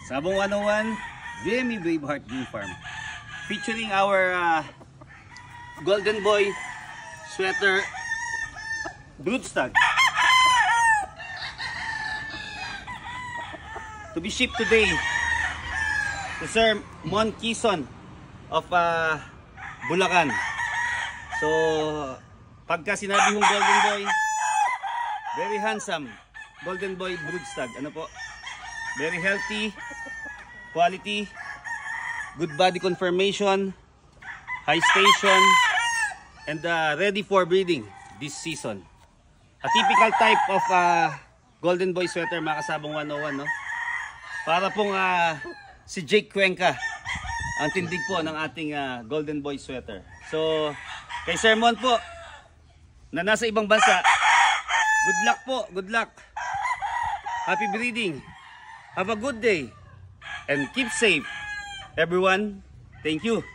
Sabong 101, VME Braveheart Green Farm. Featuring our Golden Boy sweater broodstag. To be shipped today to Sir Mon Quezon of Bulacan. So, pagka sinabi hong Golden Boy, very handsome Golden Boy broodstag. Ano po? Very healthy, quality, good body conformation, high station, and ready for breeding this season. A typical type of Golden Boy sweater, mga kasabong 101, no? Para pong si Jake Cuenca ang tindig po ng ating Golden Boy sweater. So, kay Sir Mon po, na nasa ibang bansa, good luck po, good luck. Happy breeding. Have a good day and keep safe, everyone. Thank you.